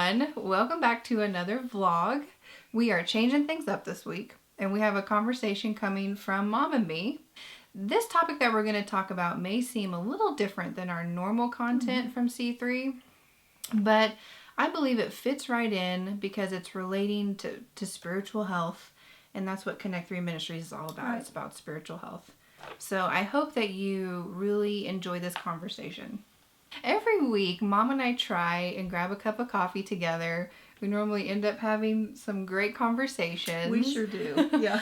everyone. Welcome back to another vlog. We are changing things up this week, and we have a conversation coming from Mom and me. This topic that we're going to talk about may seem a little different than our normal content from C3, but I believe it fits right in because it's relating to spiritual health, and that's what Connect 3 Ministries is all about. Right. It's about spiritual health. So I hope that you really enjoy this conversation. Every week, Mom and I try and grab a cup of coffee together. We normally end up having some great conversations. We sure do, yeah.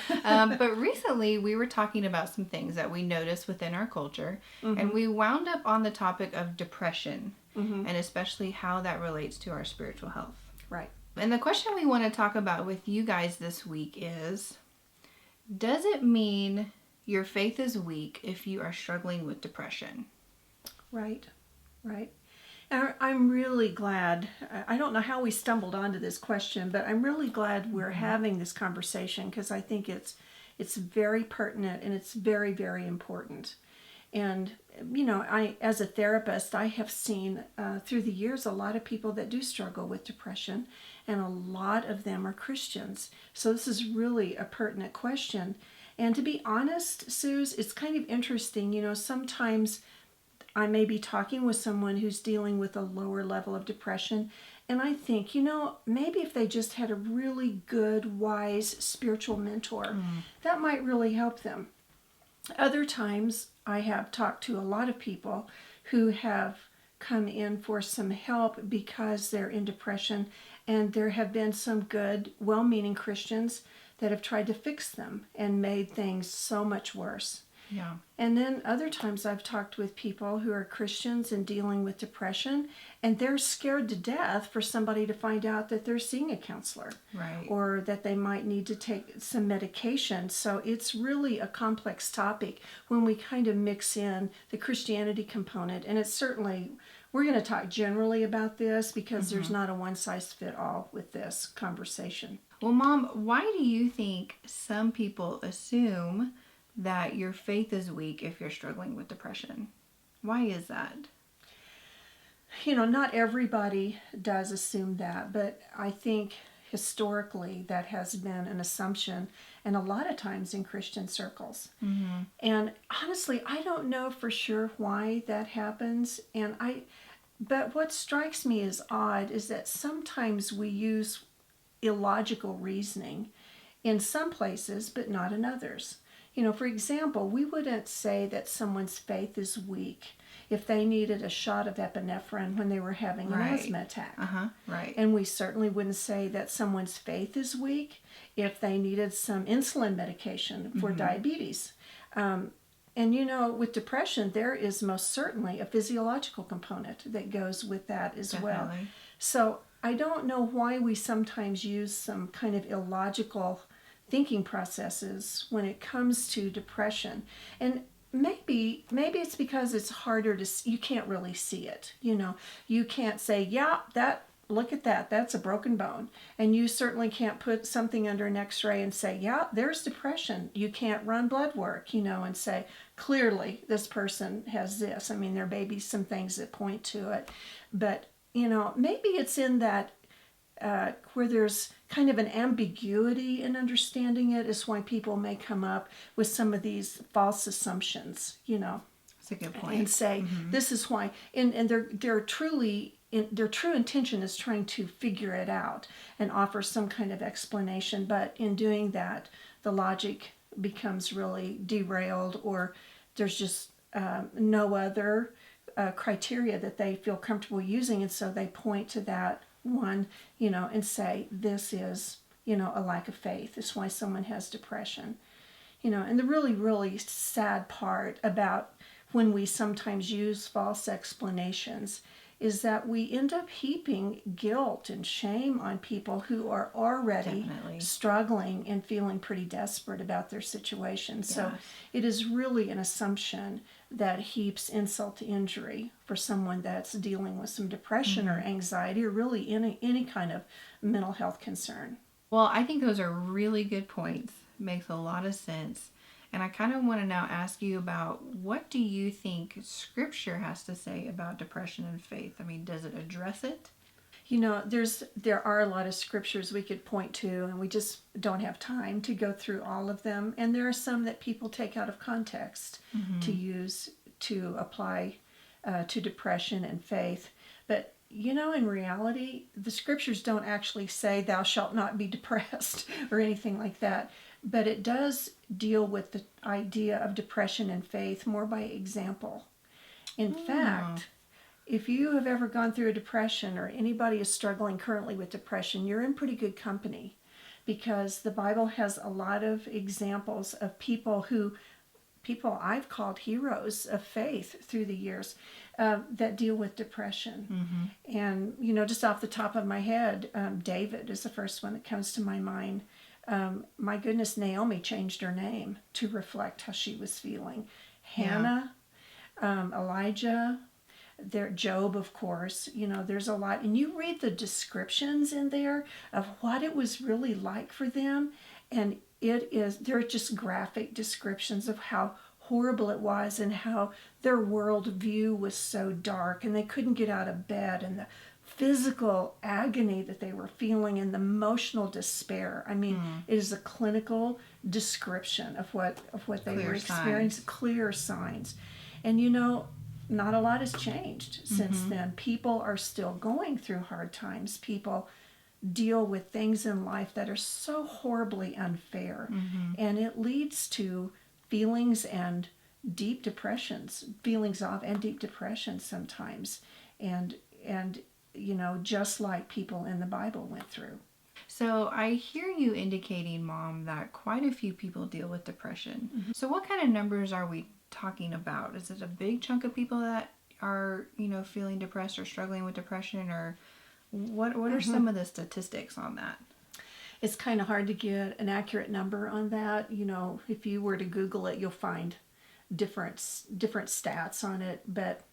But recently, we were talking about some things that we noticed within our culture, and we wound up on the topic of depression, and especially how that relates to our spiritual health. Right. And the question we want to talk about with you guys this week is, does it mean your faith is weak if you are struggling with depression? Right. Right. And I'm really glad, I don't know how we stumbled onto this question, but I'm really glad we're having this conversation because I think it's very pertinent and it's very, very important. And, you know, as a therapist, I have seen through the years a lot of people that do struggle with depression, and a lot of them are Christians. So this is really a pertinent question. And to be honest, Suze, it's kind of interesting. You know, sometimes I may be talking with someone who's dealing with a lower level of depression, and I think, you know, maybe if they just had a really good, wise spiritual mentor, that might really help them. Other times, I have talked to a lot of people who have come in for some help because they're in depression, and there have been some good, well-meaning Christians that have tried to fix them and made things so much worse. Yeah. And then other times I've talked with people who are Christians and dealing with depression, and they're scared to death for somebody to find out that they're seeing a counselor. Right. Or that they might need to take some medication. So it's really a complex topic when we kind of mix in the Christianity component. And it's certainly, we're going to talk generally about this because there's not a one-size-fits-all with this conversation. Well, Mom, why do you think some people assume that your faith is weak if you're struggling with depression? Why is that? You know, not everybody does assume that, but I think historically that has been an assumption, and a lot of times in Christian circles. And honestly, I don't know for sure why that happens, but what strikes me as odd is that sometimes we use illogical reasoning in some places, but not in others. You know, for example, we wouldn't say that someone's faith is weak if they needed a shot of epinephrine when they were having an asthma attack. Right. And we certainly wouldn't say that someone's faith is weak if they needed some insulin medication for diabetes. And you know, with depression, there is most certainly a physiological component that goes with that as well. So I don't know why we sometimes use some kind of illogical thinking processes when it comes to depression. And maybe it's because it's harder to see. You can't really see it. You know, you can't say, yeah, look at that's a broken bone. And you certainly can't put something under an x-ray and say, yeah, there's depression. You can't run blood work, you know, and say, clearly this person has this. I mean, there may be some things that point to it, but you know, maybe it's in that where there's kind of an ambiguity in understanding it is why people may come up with some of these false assumptions, you know. That's a good point. And say, this is why, and their true intention is trying to figure it out and offer some kind of explanation, but in doing that, the logic becomes really derailed, or there's just no other criteria that they feel comfortable using, and so they point to that one, you know, and say, this is, you know, a lack of faith. It's why someone has depression. You know, and the really, really sad part about when we sometimes use false explanations is that we end up heaping guilt and shame on people who are already struggling and feeling pretty desperate about their situation. Yes. So it is really an assumption that heaps insult to injury for someone that's dealing with some depression or anxiety, or really any kind of mental health concern. Well, I think those are really good points. Makes a lot of sense. And I kind of want to now ask you about, what do you think Scripture has to say about depression and faith? I mean, does it address it? There are a lot of scriptures we could point to, and we just don't have time to go through all of them. And there are some that people take out of context to use to apply to depression and faith. But in reality, the scriptures don't actually say thou shalt not be depressed or anything like that. But it does deal with the idea of depression and faith more by example. In fact, if you have ever gone through a depression, or anybody is struggling currently with depression, you're in pretty good company, because the Bible has a lot of examples of people I've called heroes of faith through the years that deal with depression. And, just off the top of my head, David is the first one that comes to my mind. My goodness, Naomi changed her name to reflect how she was feeling. Hannah, Elijah, Job, of course. There's a lot. And you read the descriptions in there of what it was really like for them. And they're just graphic descriptions of how horrible it was, and how their worldview was so dark, and they couldn't get out of bed, and the physical agony that they were feeling, and the emotional despair. I mean, it is a clinical description of what they were experiencing. Clear signs. And not a lot has changed since then. People are still going through hard times. People deal with things in life that are so horribly unfair. And it leads to feelings of and deep depression sometimes. And just like people in the Bible went through. So I hear you indicating, Mom, that quite a few people deal with depression. So what kind of numbers are we talking about? Is it a big chunk of people that are, feeling depressed or struggling with depression, or what are some of the statistics on that? It's kind of hard to get an accurate number on that. If you were to Google it, you'll find different stats on it. But,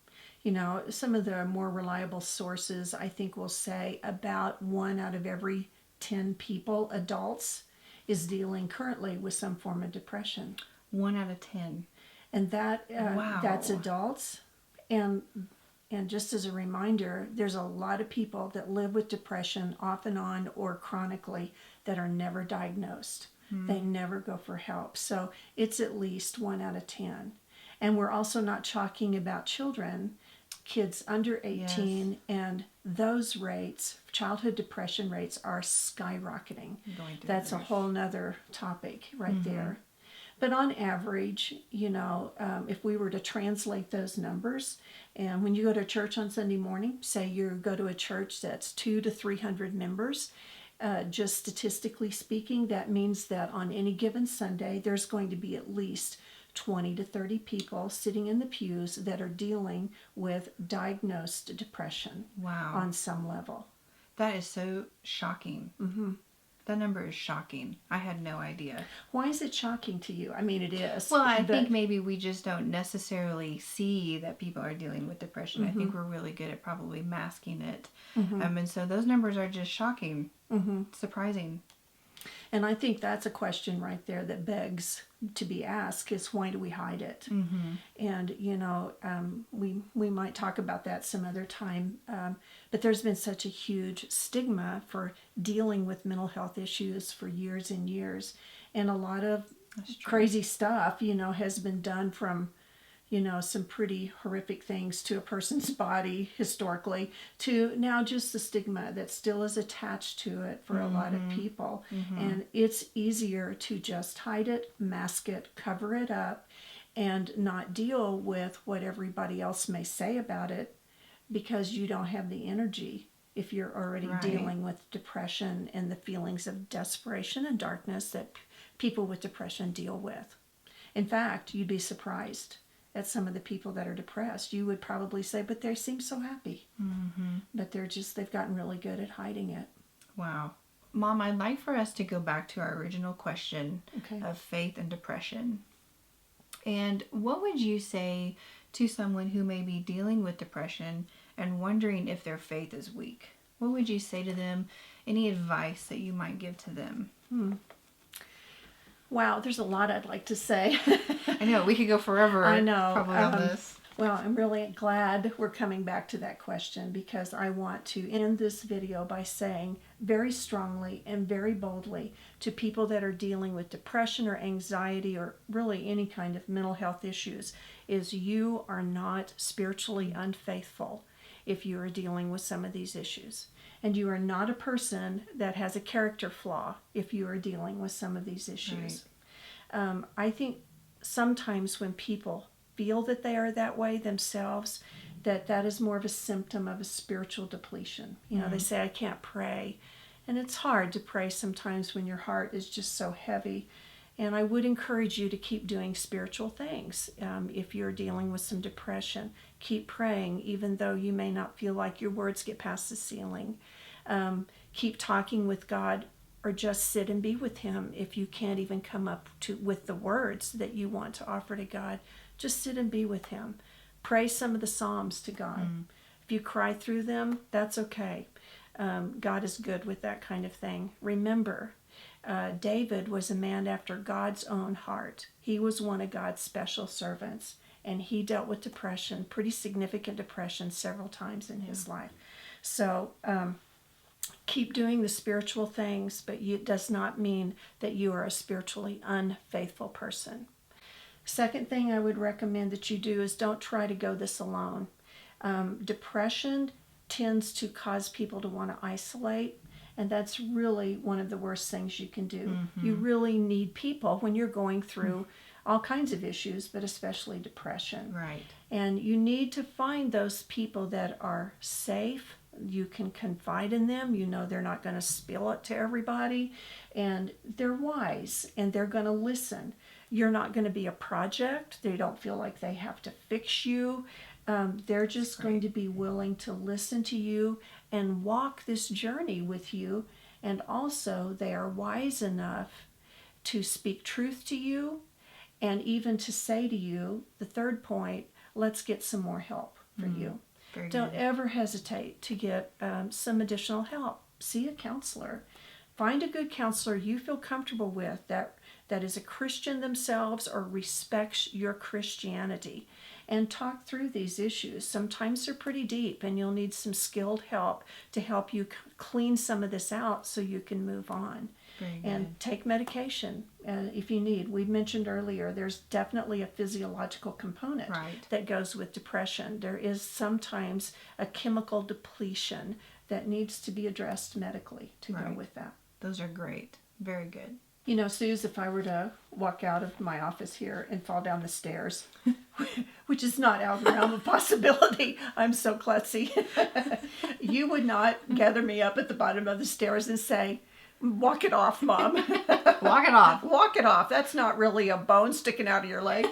some of the more reliable sources, I think, will say about 1 out of every 10 people, adults, is dealing currently with some form of depression. 1 out of 10. And that's adults. And just as a reminder, there's a lot of people that live with depression off and on or chronically that are never diagnosed. They never go for help. So it's at least 1 out of 10. And we're also not talking about children, kids under 18, and those rates, childhood depression rates, are skyrocketing. That's a whole nother topic right there. But on average, if we were to translate those numbers, and when you go to church on Sunday morning, say you go to a church that's 200 to 300 members, just statistically speaking, that means that on any given Sunday, there's going to be at least 20 to 30 people sitting in the pews that are dealing with diagnosed depression on some level. That is so shocking. That number is shocking. I had no idea. Why is it shocking to you? I mean, it is. Well, I think maybe we just don't necessarily see that people are dealing with depression. I think we're really good at probably masking it. And so those numbers are just shocking. Surprising. And I think that's a question right there that begs to be asked, is why do we hide it? And, we might talk about that some other time. But there's been such a huge stigma for dealing with mental health issues for years and years. And a lot of crazy stuff, has been done, from some pretty horrific things to a person's body historically, to now just the stigma that still is attached to it for a lot of people. And it's easier to just hide it, mask it, cover it up, and not deal with what everybody else may say about it, because you don't have the energy if you're already dealing with depression and the feelings of desperation and darkness that people with depression deal with. In fact, you'd be surprised at some of the people that are depressed. You would probably say, but they seem so happy. But they've gotten really good at hiding it. Wow. Mom, I'd like for us to go back to our original question of faith and depression. And what would you say to someone who may be dealing with depression and wondering if their faith is weak? What would you say to them? Any advice that you might give to them? Wow, there's a lot I'd like to say. I know, we could go forever. I know. Probably on this. Well, I'm really glad we're coming back to that question because I want to end this video by saying very strongly and very boldly to people that are dealing with depression or anxiety or really any kind of mental health issues is you are not spiritually unfaithful if you are dealing with some of these issues. And you are not a person that has a character flaw if you are dealing with some of these issues. Right. I think sometimes when people feel that they are that way themselves, that is more of a symptom of a spiritual depletion. You know, they say, I can't pray. And it's hard to pray sometimes when your heart is just so heavy. And I would encourage you to keep doing spiritual things. If you're dealing with some depression, keep praying, even though you may not feel like your words get past the ceiling. Keep talking with God, or just sit and be with Him. If you can't even come up with the words that you want to offer to God, just sit and be with Him. Pray some of the Psalms to God. If you cry through them, that's okay. God is good with that kind of thing. Remember, David was a man after God's own heart. He was one of God's special servants, and he dealt with depression, pretty significant depression, several times in his life. So keep doing the spiritual things, but it does not mean that you are a spiritually unfaithful person. Second thing I would recommend that you do is don't try to go this alone. Depression tends to cause people to want to isolate, and that's really one of the worst things you can do. You really need people when you're going through all kinds of issues, but especially depression. Right. And you need to find those people that are safe. You can confide in them. You know they're not going to spill it to everybody, and they're wise, and they're going to listen. You're not going to be a project. They don't feel like they have to fix you. They're just going to be willing to listen to you and walk this journey with you. And also, they are wise enough to speak truth to you and even to say to you, the third point, let's get some more help for you. Don't ever hesitate to get some additional help. See a counselor. Find a good counselor you feel comfortable with that is a Christian themselves or respects your Christianity, and talk through these issues. Sometimes they're pretty deep and you'll need some skilled help to help you clean some of this out so you can move on. And take medication if you need. We mentioned earlier there's definitely a physiological component that goes with depression. There is sometimes a chemical depletion that needs to be addressed medically to go with that. Those are great. Very good. You know, Suze, if I were to walk out of my office here and fall down the stairs, which is not out of the realm of possibility, I'm so klutzy, you would not gather me up at the bottom of the stairs and say, walk it off, Mom. Walk it off. Walk it off. That's not really a bone sticking out of your leg.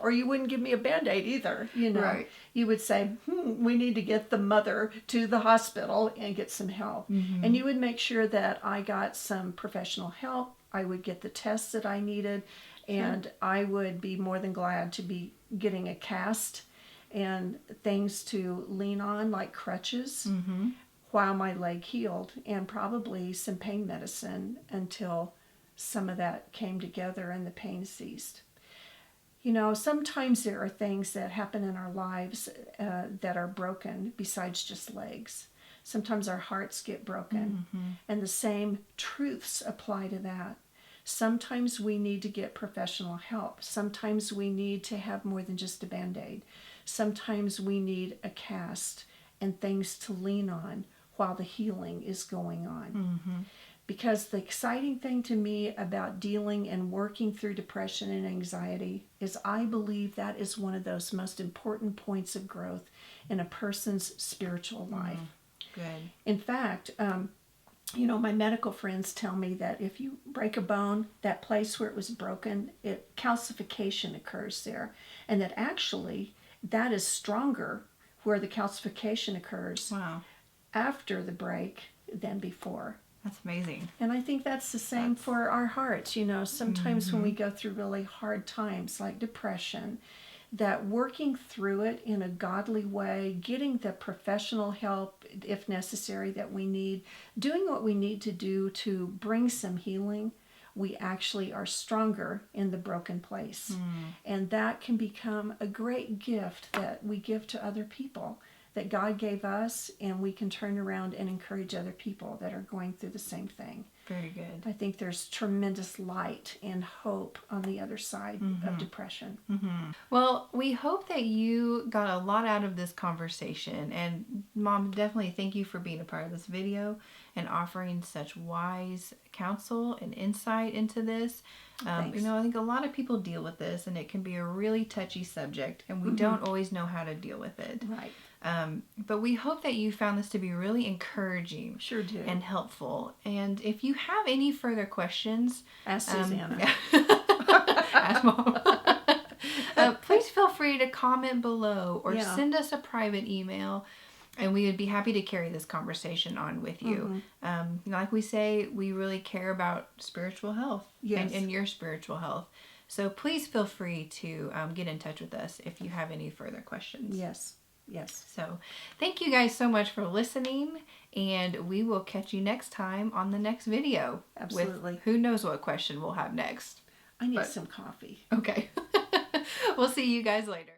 Or you wouldn't give me a Band-Aid either, you know. Right. You would say, we need to get the mother to the hospital and get some help. And you would make sure that I got some professional help. I would get the tests that I needed. And I would be more than glad to be getting a cast and things to lean on, like crutches. While my leg healed, and probably some pain medicine until some of that came together and the pain ceased. You know, sometimes there are things that happen in our lives that are broken besides just legs. Sometimes our hearts get broken, and the same truths apply to that. Sometimes we need to get professional help. Sometimes we need to have more than just a Band-Aid. Sometimes we need a cast and things to lean on while the healing is going on. Because the exciting thing to me about dealing and working through depression and anxiety is I believe that is one of those most important points of growth in a person's spiritual life. Good. In fact, you know, my medical friends tell me that if you break a bone, that place where it was broken, calcification occurs there. And that actually, that is stronger where the calcification occurs. Wow. After the break than before. That's amazing. And I think that's the same for our hearts. You know, sometimes when we go through really hard times like depression, that working through it in a godly way, getting the professional help if necessary that we need, doing what we need to do to bring some healing we actually are stronger in the broken place. And that can become a great gift that we give to other people, that God gave us, and we can turn around and encourage other people that are going through the same thing. Very good. I think there's tremendous light and hope on the other side of depression. Well, we hope that you got a lot out of this conversation. And Mom, definitely thank you for being a part of this video and offering such wise counsel and insight into this. Thanks. You know, I think a lot of people deal with this, and it can be a really touchy subject, and we don't always know how to deal with it. Right. But we hope that you found this to be really encouraging. Sure do. And helpful. And if you have any further questions, Ask Susanna. ask Mom. Please feel free to comment below or send us a private email, and we would be happy to carry this conversation on with you. Like we say, we really care about spiritual health and your spiritual health. So please feel free to get in touch with us if you have any further questions. Yes. Yes. So thank you guys so much for listening, and we will catch you next time on the next video. Absolutely. With who knows what question we'll have next. I need some coffee. Okay. We'll see you guys later.